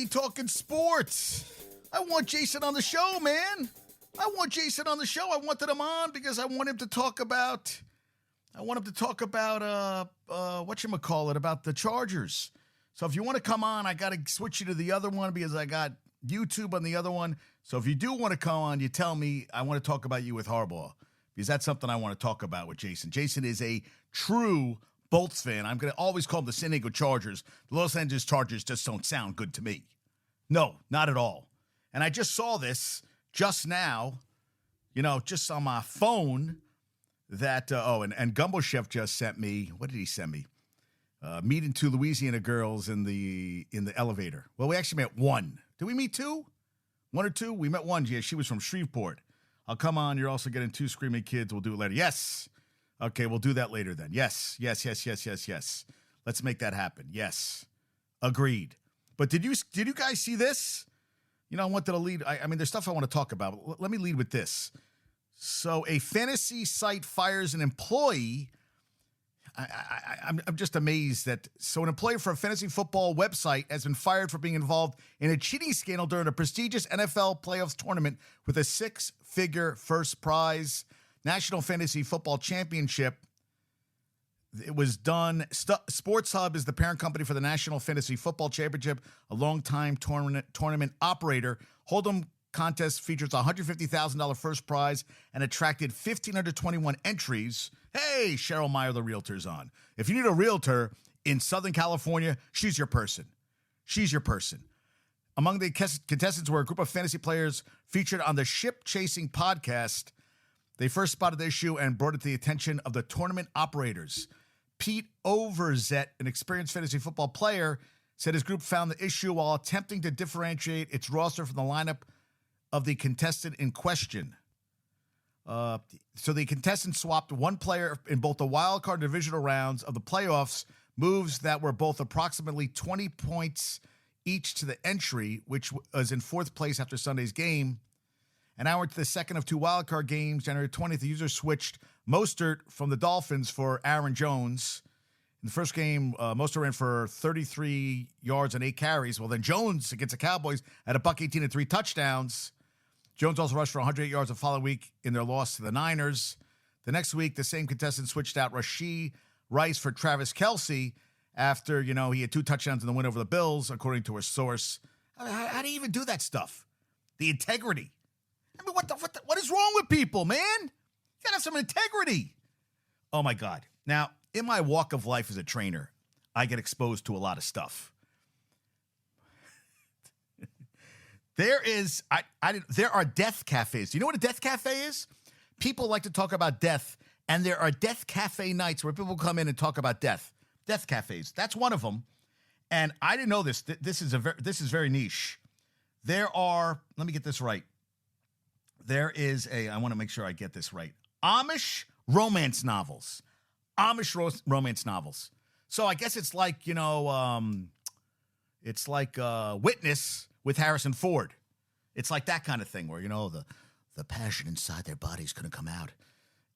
Talking sports. I want Jason on the show, man. I want Jason on the show. I wanted him on because I want him to talk about. Whatchamacallit, about the Chargers. So if you want to come on, I got to switch you to the other one because I got YouTube on the other one. So if you do want to come on, you tell me. I want to talk about you with Harbaugh because that's something I want to talk about with Jason. Jason is a true Bolts fan. I'm going to always call them the San Diego Chargers. The Los Angeles Chargers just don't sound good to me. No, not at all. And I just saw this just now, just on my phone that, and Gumbo Chef just sent me, what did he send me? Meeting two Louisiana girls in the elevator. Well, we actually met one. Did we meet two? One or two? We met one. Yeah, she was from Shreveport. I'll come on. You're also getting two screaming kids. We'll do it later. Yes. Okay, we'll do that later then. Yes. Let's make that happen. Yes. Agreed. But did you guys see this? I wanted to lead. I mean, there's stuff I want to talk about. But let me lead with this. So a fantasy site fires an employee. I'm just amazed that. So an employee for a fantasy football website has been fired for being involved in a cheating scandal during a prestigious NFL playoffs tournament with a six-figure first prize. National Fantasy Football Championship. It was done. Sports Hub is the parent company for the National Fantasy Football Championship, a longtime tournament operator. Hold'em contest features a $150,000 first prize and attracted 1,521 entries. Hey, Cheryl Meyer, the realtor's on. If you need a realtor in Southern California, she's your person. Among the contestants were a group of fantasy players featured on the Ship Chasing podcast. They first spotted the issue and brought it to the attention of the tournament operators. Pete Overzet, an experienced fantasy football player, said his group found the issue while attempting to differentiate its roster from the lineup of the contestant in question. So the contestant swapped one player in both the wild card and divisional rounds of the playoffs, moves that were both approximately 20 points each to the entry, which was in fourth place after Sunday's game. An hour into the second of two wildcard games, January 20th, the user switched Mostert from the Dolphins for Aaron Jones. In the first game, Mostert ran for 33 yards and 8 carries. Well, then Jones against the Cowboys had $118 and 3 touchdowns. Jones also rushed for 108 yards the following week in their loss to the Niners. The next week, the same contestant switched out Rashee Rice for Travis Kelce after, he had 2 touchdowns in the win over the Bills, according to a source. How do you even do that stuff? The integrity. I mean, what is wrong with people, man? You gotta have some integrity. Oh, my God. Now, in my walk of life as a trainer, I get exposed to a lot of stuff. There are death cafes. You know what a death cafe is? People like to talk about death, and there are death cafe nights where people come in and talk about death. Death cafes. That's one of them. And I didn't know this. This is very niche. There are, let me get this right. I want to make sure I get this right. Amish romance novels. Romance novels. So I guess it's like, Witness with Harrison Ford. It's like that kind of thing where, the passion inside their body's going to come out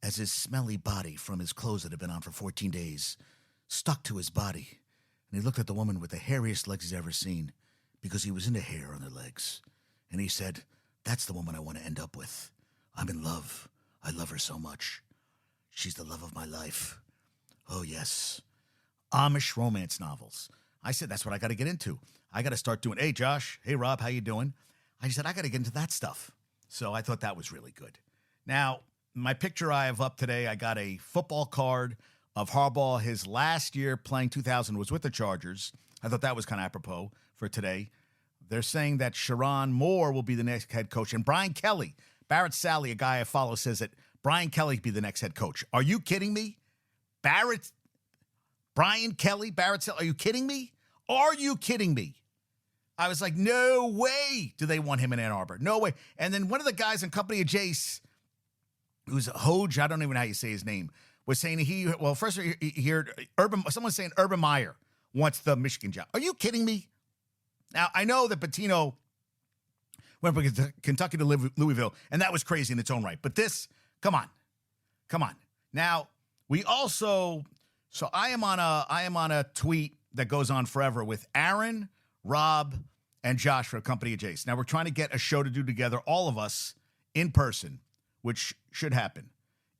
as his smelly body from his clothes that have been on for 14 days stuck to his body. And he looked at the woman with the hairiest legs he's ever seen because he was into hair on her legs. And he said, "That's the woman I want to end up with. I'm in love. I love her so much. She's the love of my life." Oh, yes. Amish romance novels. I said, that's what I got to get into. I got to start doing, hey, Josh. Hey, Rob, how you doing? I said, I got to get into that stuff. So I thought that was really good. Now, my picture I have up today, I got a football card of Harbaugh. His last year playing 2000 was with the Chargers. I thought that was kind of apropos for today. They're saying that Sharon Moore will be the next head coach. And Brian Kelly, Barrett Sally, a guy I follow, says that Brian Kelly be the next head coach. Are you kidding me? Brian Kelly, Barrett Sally, are you kidding me? Are you kidding me? I was like, no way do they want him in Ann Arbor. No way. And then one of the guys in Company of Jace, who's Hoj, I don't even know how you say his name, was saying first he heard someone saying Urban Meyer wants the Michigan job. Are you kidding me? Now, I know that Pitino went from Kentucky to Louisville, and that was crazy in its own right. But this, come on. Now, we also, so I am on a tweet that goes on forever with Aaron, Rob, and Josh from Company of Jace. Now, we're trying to get a show to do together, all of us, in person, which should happen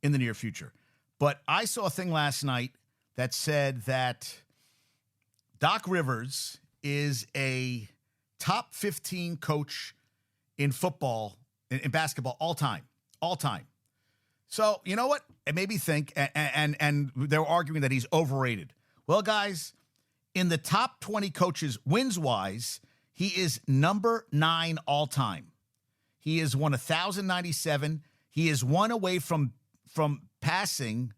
in the near future. But I saw a thing last night that said that Doc Rivers is a top 15 coach in football, in basketball, all time. So, you know what? It made me think, and they're arguing that he's overrated. Well, guys, in the top 20 coaches wins-wise, he is number 9 all time. He has won 1,097. He is one away from passing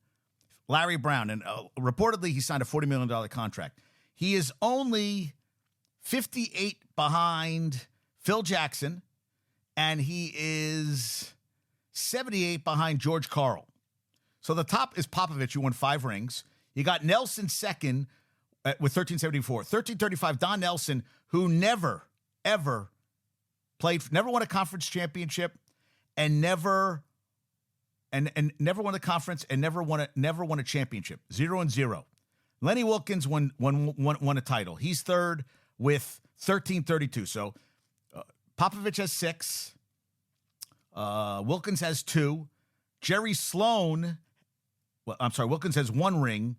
Larry Brown, and reportedly he signed a $40 million contract. He is only 58 behind Phil Jackson, and he is 78 behind George Karl. So the top is Popovich, who won 5 rings. You got Nelson second with 1374. 1335, Don Nelson, who never, ever never won a conference championship, and never won the conference, and never won a championship. 0-0. Lenny Wilkins won a title. He's third with 1332. So Popovich has 6. Wilkins has 2. Jerry Sloan, Wilkins has 1 ring.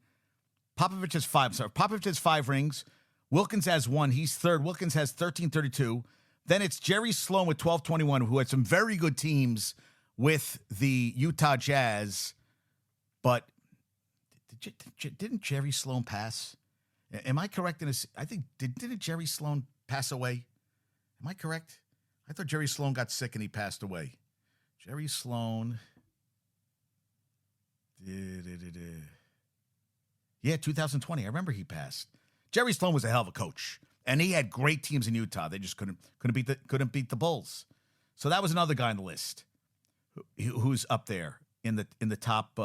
Popovich has 5. Popovich has 5 rings. Wilkins has 1. He's third. Wilkins has 1332. Then it's Jerry Sloan with 1221, who had some very good teams with the Utah Jazz. But didn't Jerry Sloan pass? Am I correct in this? I think, didn't Jerry Sloan pass away? Am I correct? I thought Jerry Sloan got sick and he passed away. Jerry Sloan. Yeah, 2020. I remember he passed. Jerry Sloan was a hell of a coach, and he had great teams in Utah. They just couldn't beat the Bulls. So that was another guy on the list who's up there in the top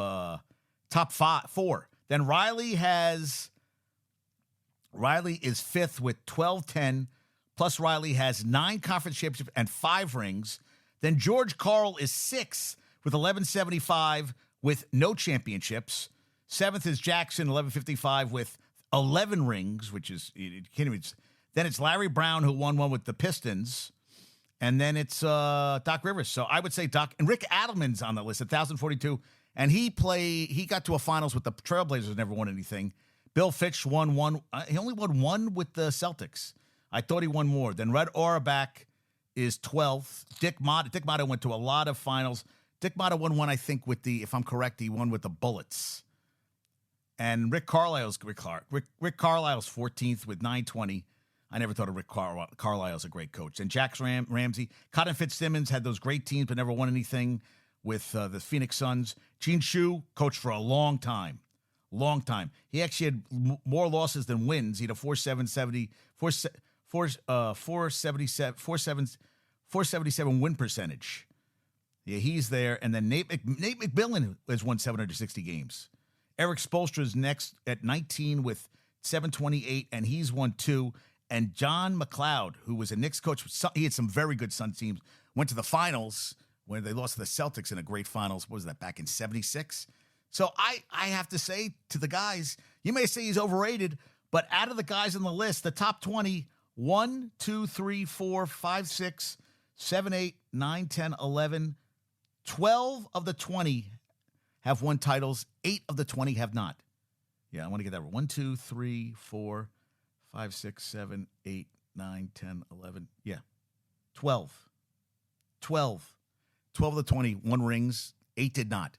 4. Then Riley is 5th with 1210. Plus Riley has 9 conference championships and 5 rings. Then George Karl is 6th with 1175 with no championships. 7th is Jackson, 1155 with 11 rings, which is, you can't even. Then it's Larry Brown, who won one with the Pistons. And then it's Doc Rivers. So I would say Doc. And Rick Adelman's on the list, 1,042. And he got to a finals with the Trailblazers, never won anything. Bill Fitch won one. He only won 1 with the Celtics. I thought he won more. Then Red Auerbach is 12th. Dick Motta went to a lot of finals. Dick Motta won one, I think, if I'm correct, he won with the Bullets. And Rick Carlisle's 14th with 920. I never thought of Rick Carlisle as a great coach. And Jack Ramsey, Cotton Fitzsimmons had those great teams but never won anything with the Phoenix Suns. Gene Shue coached for a long time. He actually had more losses than wins. He had a 477 win percentage. Yeah, he's there. And then Nate McMillan has won 760 games. Eric Spoelstra is next at 19 with 728, and he's won 2. And John McLeod, who was a Knicks coach, he had some very good Sun teams, went to the finals when they lost to the Celtics in a great finals. What was that, back in 76? So I have to say to the guys, you may say he's overrated, but out of the guys on the list, the top 20, 1, 2, 3, 4, 5, 6, 7, 8, 9, 10, 11, 12 of the 20 have won titles. 8 of the 20 have not. Yeah, I want to get that right. 1, 2, 3, 4, 5, 6, 7, 8, 9, 10, 11. Yeah. 12 of the 20 won rings. 8 did not.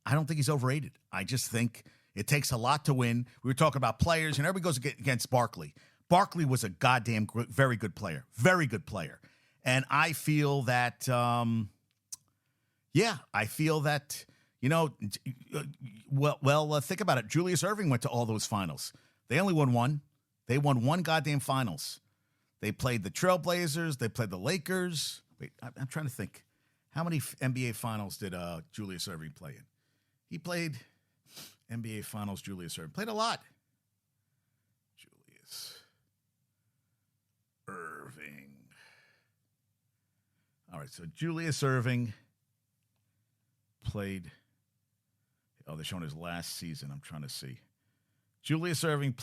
I don't think he's overrated. I just think it takes a lot to win. We were talking about players, and everybody goes against Barkley. Barkley was a goddamn very good player. Very good player. And I feel that, think about it. Julius Erving went to all those finals. They only won 1. They won 1 goddamn finals. They played the Trailblazers. They played the Lakers. Wait, I'm trying to think. How many NBA finals did Julius Erving play in? He played NBA finals, Julius Erving. Played a lot. Julius Erving. All right, so Julius Erving played. Oh, they're showing his last season. I'm trying to see. Julius Erving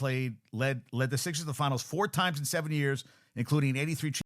led the Sixers to the finals 4 times in 7 years. including 83